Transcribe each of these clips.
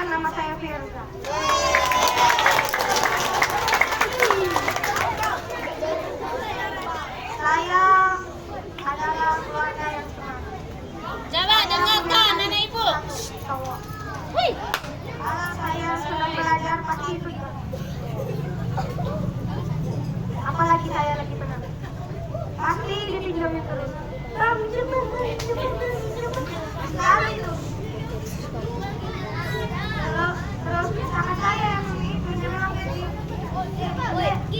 perkenalkan nama saya Firza. Saya adalah keluarga yang senang. Coba dengarkan nenek ibu. Wih. Kalau saya sedang belajar pasti itu. Apalagi saya lagi menang. Pasti dipinjamin terus. Sekali itu. Terus misalkan saya yang pinjam lagi.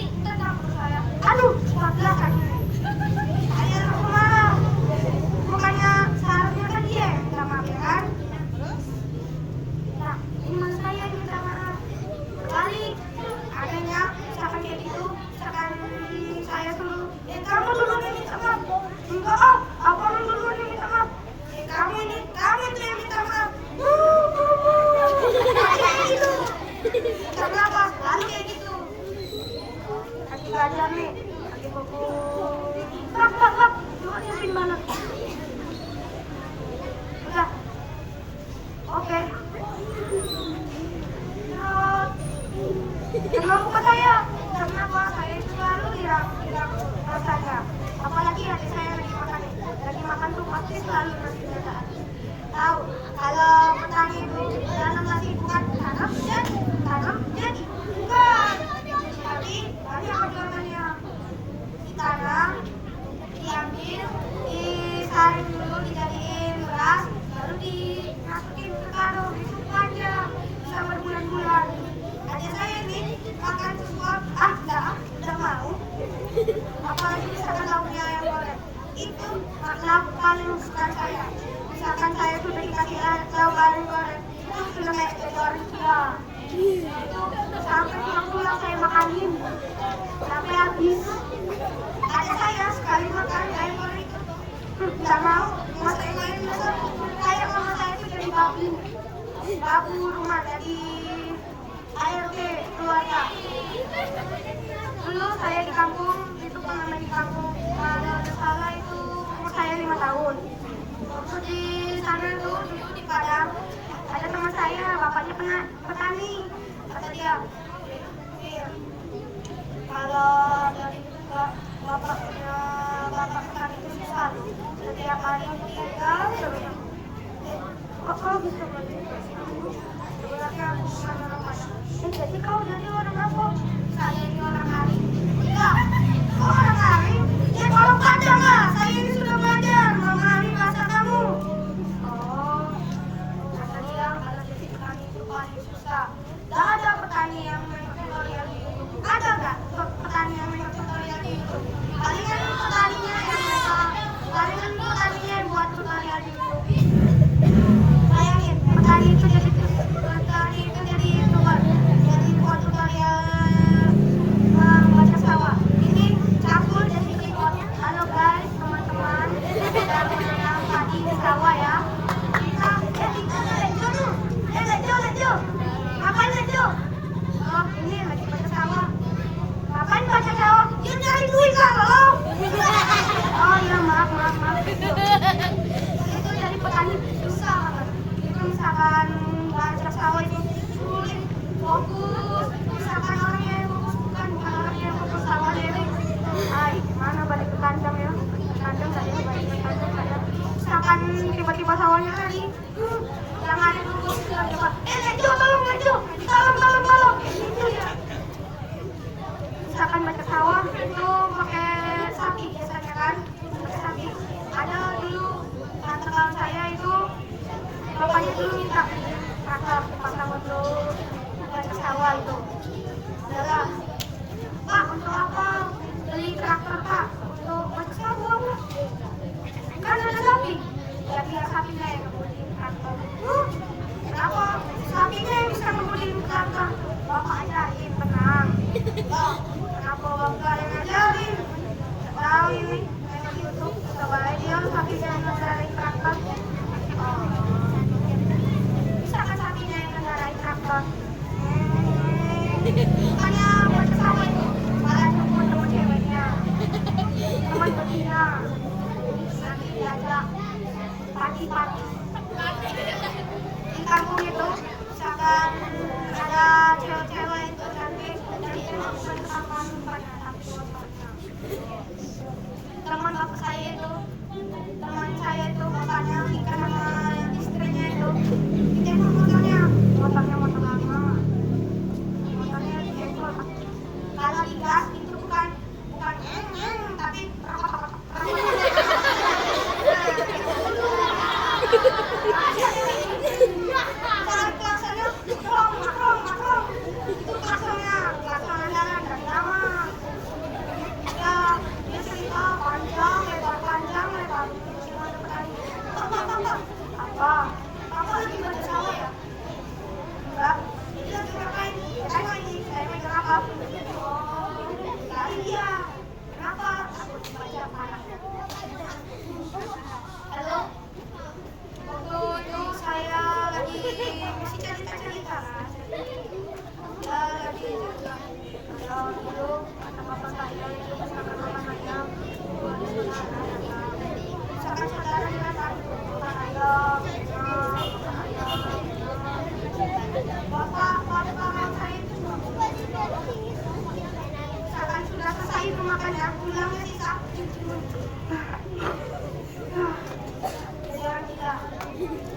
Tetap saya. Aduh, 14 kali. Saya langsung marah. Bukannya seharusnya kan dia yang minta maaf ya kan? Nah, iman saya yang minta maaf. Balik. Adanya misalkan kayak gitu, misalkan saya suruh, kamu duluan yang minta maaf. Enggak, aku duluan yang minta maaf. Kamu itu yang minta maaf. Kayak gitu. Kenapa? Lalu kayak gitu. Lagi belajar nih, lagi buku. Pak, cuma siapin banget. Udah. Oke. Emang bukan saya. Kenapa? Saya itu selalu bilang rasanya. Apalagi hati saya lagi makan tuh pasti selalu nasi biasa. Tahu kalau petani itu tanam nasi bukan tanam jadi bukan. Tapi apa jawabannya? Ditanam, diambil, disaring dulu, dijadiin beras, baru dimasukin ke karung, ditutup aja bisa berbulan-bulan. Aja saya nih makan sesuap, nggak mau. Apalagi misalkan lauknya yang goreng, itu lauk paling kesukaan saya. Misalkan saya sudah dikasih lauk paling goreng, itu sudah kayak goreng sudah. Itu sampai pulang-pulang saya makanin sampai habis. Ada saya sekali makan ayam goreng itu nggak mau. Masa yang lain biasa kayak mama saya itu jadi babu rumah, jadi ART keluarga. Dulu saya di kampung, itu pernah di kampung, kalau ada salah itu umur saya 5 tahun. Waktu di sana tuh, dulu di Padang, ada teman saya, bapaknya petani. Kata dia, kalau dari bapak petani itu susah. Setiap hari tinggal terus. Kok bisa begitu? Sebenarnya aku bukan orang Padang. Jadi kau jadi orang apa? Saya ini orang Ari. Enggak, kok orang Ari? Ya kalau Padang lah, saya ini sudah belajar memahami bahasa kamu. Oh, kata dia kalau jadi petani itu paling susah. Gak ada petani yang main tutorial di YouTube. Ada gak petani yang main tutorial di YouTube? Palingan petaninya yang buat tutorial di YouTube. Bayangin, petani itu jadi YouTuber, jadi buat tutorial membaca sawah. Ini campur jadi keyboard. Halo guys, teman-teman, sedang menanam padi di sawah ya. Kita Lejo. Ngapain Lejo? Oh, ini lagi baca sawah. Ngapain baca sawah? Ya nyari duit lah, lo. Oh iya, maaf. Itu jadi petani susah banget. Itu misalkan baca sawah itu sulit, fokus. Misalkan orangnya yang fokus bukan orangnya yang fokus sawahnya itu. Mana balik ke kandang ya? Kandang tadi balik ke kandang saya. Misalkan tiba-tiba sawahnya tadi, yang ada dulu bilang coba, Lejo, tolong. Itu ya. Misalkan baca sawah itu pakai sapi biasanya kan, pakai sapi. Ada dulu tante saya itu bapaknya dulu minta traktor dipasang untuk baca sawah itu. Adalah, Pak, untuk apa beli traktor Pak? Untuk baca sawah. Kan ada sapi. Ya biar sapinya yang ngebudiin traktor. Kenapa? Sapinya yang bisa ngebudiin traktor. Bapak ajarin, tenang. Kenapa bapak yang ngajarin? Tahu ini, main YouTube, coba aja sapinya yang ngendarain traktor. Bisa kan sapinya yang ngendarain traktor? Bukannya baca sawah itu, malah jemput teman ceweknya, teman betina. Nanti diajak pagi-pagi. Di kampung itu, misalkan bukan kesalahan bukannya, tapi motornya. Teman bapak saya itu, teman saya itu bapaknya nikah sama istrinya itu, ditembak motornya motor lama, motornya ditembak. Kalau digas itu bukan tapi kalau klaksonnya makrong, itu klaksonnya andalan dari lama. Ya, dia cerita panjang lebar, gimana petani. Apa lagi baca sawah ya? Enggak, ini lagi ngapain? Saya megang apa? Oh, lari dia. Kenapa? Takut dibaca anaknya. Halo? Waktu itu saya lagi masih cerita kan? Ya lagi cerita. Kalau dulu kata bapak saya itu misalkan makan ayam, misalkan saudara dengan makan ayam, bapak saya itu misalkan sudah selesai makannya, pulangnya sisa. Jadi orang gila.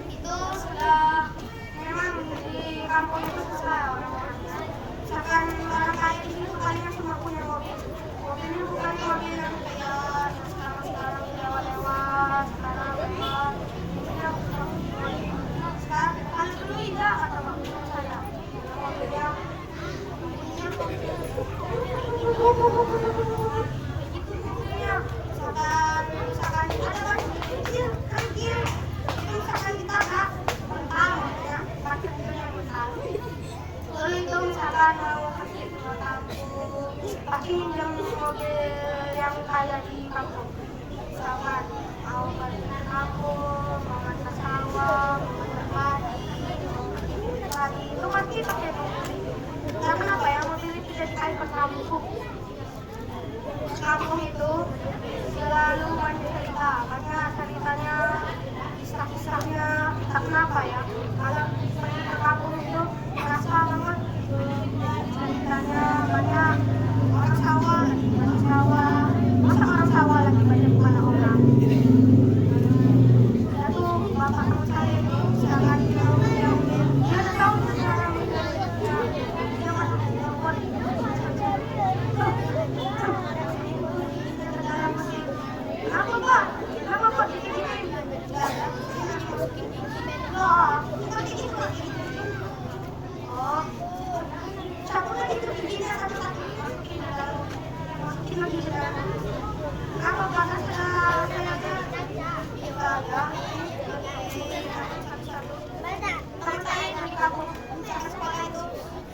Itu sudah memang di kampung itu susah orang-orangnya. Misalkan orang kaya di sini paling cuma punya mobil. Mobilnya bukan mobil yang kayak sekarang lewat-lewat, sekarang lewat. Mobilnya bukan mobil. Sekarang kalau dulu tidak kata bapak saya. Mobilnya misalkan ada kan kecil itu misalkan kita nggak mental ya parkirnya mental. Lalu itu misalkan mau kasih pasti minjem mobil yang kayak di kampung. Misalkan mau balik ke kampung, mau ngantar sawah, mau ngantar padi, itu pasti pakai mobil. Karena kenapa ya mobil itu jadi ikon kampung. Kampung itu selalu banyak cerita, banyak ceritanya, kisah-kisahnya. Tak kenapa ya, kalau pergi ke kampung itu merasa banget ceritanya banyak. Orang sawah lagi banyak sawah, masa orang sawah lagi banyak kemana orang. Lalu bapak kamu saya itu sangat dia ada tahu sekarang dia masuk di telepon. Kenapa pak? Kenapa pak digigit? Loh, bukan digigit. Oh, cabut lagi tuh giginya satu-satu. Masukin lagi ke dalam. Kenapa pak? Saya ada satu-satu. Teman saya yang di kampung sama sekolah itu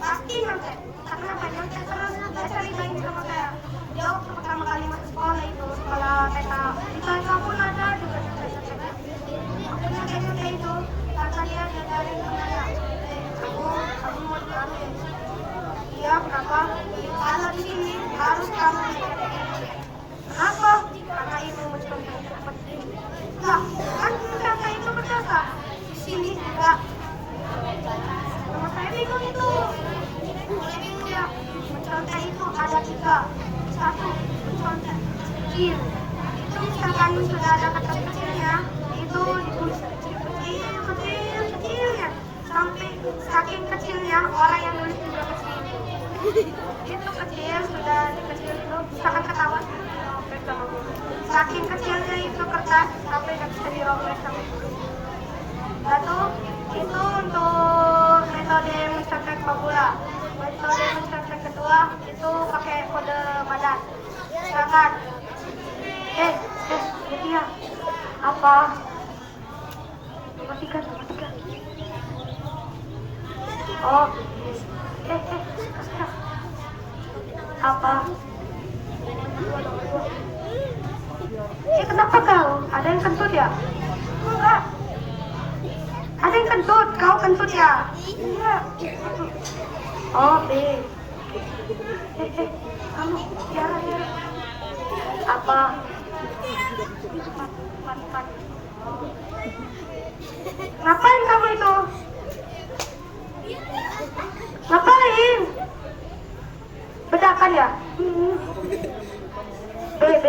pasti nyontek. Kenapa nyontek terus? Dia ceritain sama saya. Dia waktu pertama kali masuk sekolah itu, sekolah TK. Di TK pun ada juga nyontek-nyontek. Aku nyontek-nyontek itu, kata dia dari temannya. Kamu mau dibaru ya? Iya, kenapa? Kalau di sini harus kamu nyontek. Kenapa? Karena ibu mencontek. Lah, kan mencontek itu berdosa. Di sini juga. Sama saya bingung itu. Mulai bingung ya. Mencontek itu ada 3. Satu, mencontek kecil. Itu misalkan sudah ada kata kecilnya, itu ditulis kecilnya. Sampai saking kecilnya, orang yang nulis juga kecil. Itu kecil, sudah kecil itu, misalkan ketahuan, dirobek sama guru. Saking kecilnya itu kertas, sampai nggak bisa dirobek sama guru. Lalu, itu untuk metode mencontek pabula. Metode mencontek kedua, itu pakai kode badan. Misalkan, dia apa? Nomor 3. Oh, sekarang. Apa? Nomor 2. Kenapa kau? Ada yang kentut ya? Enggak. Ada yang kentut, kau kentut ya? Iya. Oh, B. Kamu, ya. Apa? 4. Ngapain kamu itu? Ngapain? Beda berantakan ya? B.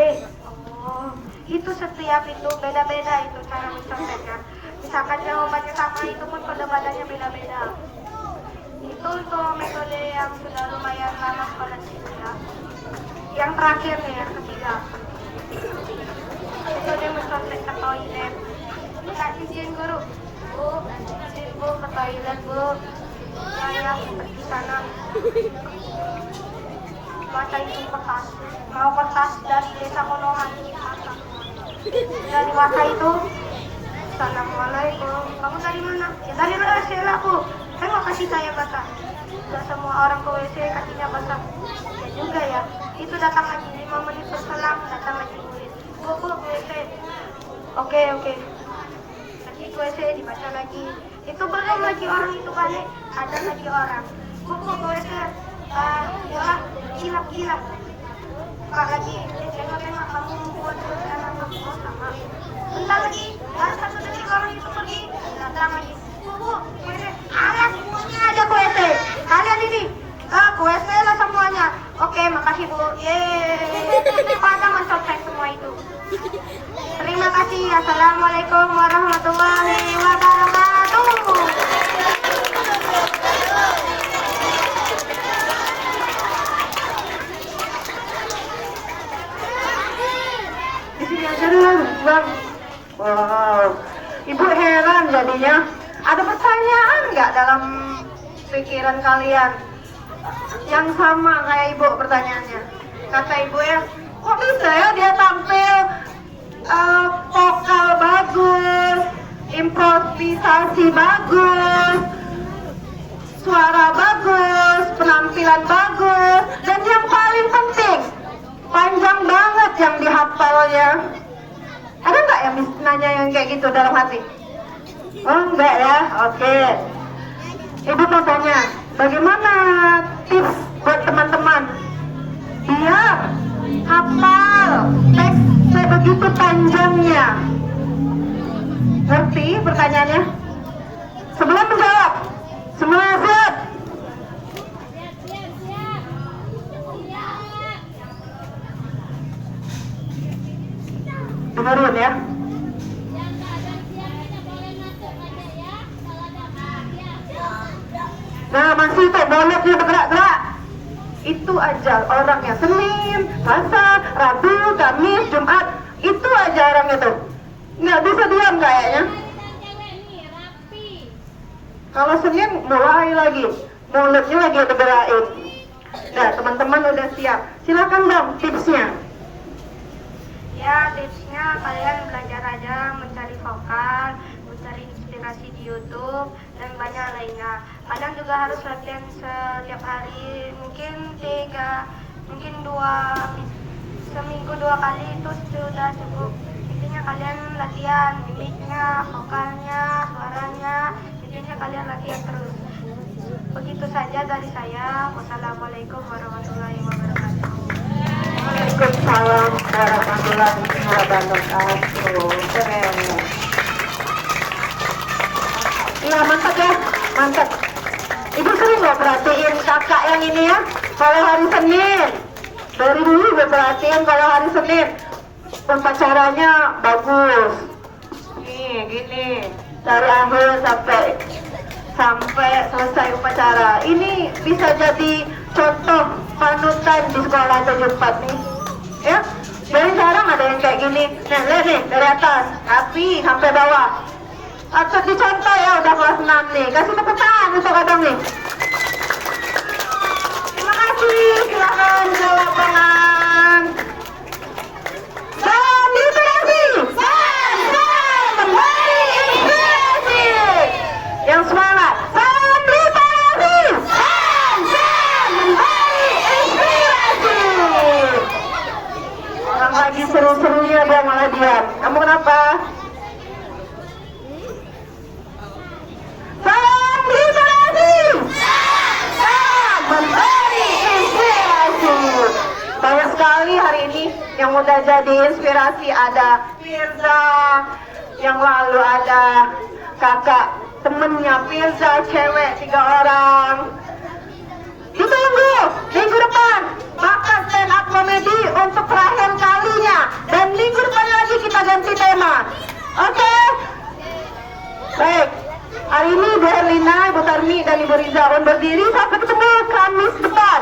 Oh, itu setiap itu beda-beda itu cara menconteknya. Misalkan jawabannya sama itu pun kode badannya beda-beda. Itu untuk metode yang sudah lumayan lama pada situ ya. Yang terakhir nih, yang ketiga. Metode mencontek ke toilet. Minta izin guru. Bu, izin bu ke toilet bu. Saya pergi sana. Baca itu kertas. Mau kertas dari desa Konoha ini masak. Dari dibaca itu. Assalamualaikum. Kamu dari mana? Ya dari WC lah bu. Saya mau kasih saya baca. Tidak semua orang ke WC kakinya basah. Ya juga ya. Itu datang lagi 5 menit berselang datang lagi murid. Bu ke WC. Oke. Lagi ke WC dibaca lagi. Itu belum lagi orang itu balik. Ada lagi orang. Bu ke WC. Ya kilap. Buka lagi. Tengok kamu buat anak kamu sama. Bentar lagi. Baru 1 detik orang itu pergi. Datang lagi. Bu, kalian semuanya ada ke WC. Kalian ini ke WC lah semuanya. Oke, makasih bu. Yeay. Pada mencontek semua itu. Terima kasih. Assalamualaikum warahmatullahi wabarakatuh. Di sini aja dulu, Bang. Wow. Ibu heran jadinya. Ada pertanyaan nggak dalam pikiran kalian yang sama kayak ibu pertanyaannya? Kata ibu ya, kok bisa ya dia tampil vokal bagus, improvisasi bagus, suara bagus, penampilan bagus, dan yang paling penting panjang banget yang dihafalnya. Ada nggak yang nanya yang kayak gitu dalam hati? Oh enggak ya, oke. Ibu mau tanya, bagaimana tips buat teman-teman biar hafal teks sebegitu panjangnya? Ngerti pertanyaannya? Sebelum menjawab, semua siap? Dengerin ya. Nah masih itu bolehnya bergerak-gerak. Itu aja orangnya Senin, Selasa, Rabu, Kamis, Jumat. Itu aja orangnya tuh. Nggak bisa diam kayaknya. Kalau Senin mulai lagi, mulutnya lagi bergerakin. Nah teman-teman udah siap. Silakan dong tipsnya. Ya tipsnya kalian belajar aja mencari vokal, mencari inspirasi di YouTube dan banyak lainnya. Kalian juga harus latihan setiap hari, mungkin 2 seminggu 2 kali itu sudah cukup. Intinya kalian latihan mimiknya, vokalnya, suaranya, intinya kalian latihan terus. Begitu saja dari saya. Wassalamualaikum warahmatullahi wabarakatuh. Waalaikumsalam warahmatullahi wabarakatuh. Keren. Iya mantap ya, mantap. Ibu sering nggak perhatiin kakak yang ini ya, kalau hari Senin. Dari dulu gue perhatiin kalau hari Senin upacaranya bagus. Nih gini, dari akhir sampai selesai upacara. Ini bisa jadi contoh panutan di sekolah 74 nih. Ya, dari sekarang ada yang kayak gini. Nah, lihat nih dari atas, rapi sampai bawah. Atau dicontoh ya, udah kelas 6 nih. Kasih tepuk tangan untuk abang nih. Terima kasih, silakan ke lapangan. Salam inspirasi. Salam kembali inspirasi. Yang semangat. Salam inspirasi. Salam kembali inspirasi. Orang lagi seru-serunya dia malah diam. Kamu kenapa? Salam inspirasi. Salam memberi inspirasi. Banyak sekali hari ini yang udah jadi inspirasi. Ada Firza, yang lalu ada kakak temennya Firza, cewek 3 orang. Ditunggu minggu depan Zaun berdiri. Sampai ketemu Kamis depan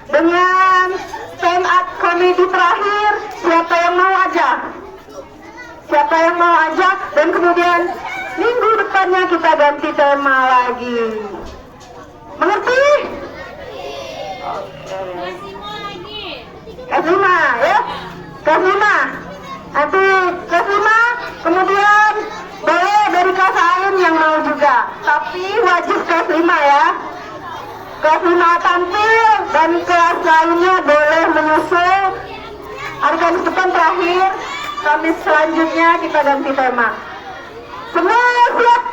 dengan stand up komedi terakhir. Siapa yang mau aja? Siapa yang mau aja? Dan kemudian minggu depannya kita ganti tema lagi. Mengerti? Oke. Masih mau lagi. Kelas 5 ya. Kelas 5. Nanti kelas 5 kemudian boleh dari kelas lain yang mau juga. Tapi wajib kelas 5 ya. Kelas 5 tampil dan kelas lainnya boleh menyusul. Hari Kamis depan terakhir. Kamis selanjutnya kita ganti tema. Semua siap?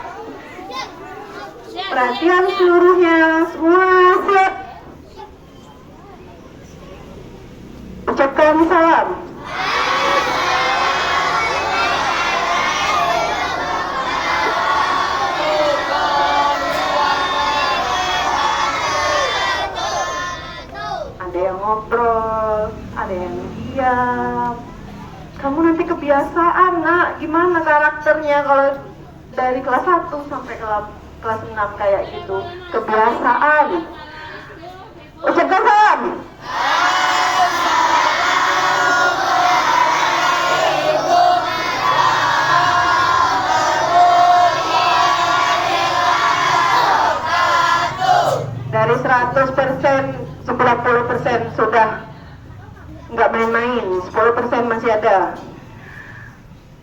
Perhatian seluruhnya. Semua siap? Ucapkan salam. Ada yang ngobrol, ada yang diam. Kamu nanti kebiasaan, nak. Gimana karakternya kalau dari kelas 1 sampai kelas 6 kayak gitu. Kebiasaan. Ucapkan salam. Dari 100%, 90% sudah nggak main-main, 10% masih ada.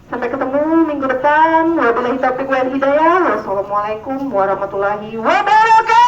Sampai ketemu minggu depan. Wabillahi taufiq wal hidayah. Wassalamualaikum warahmatullahi wabarakatuh.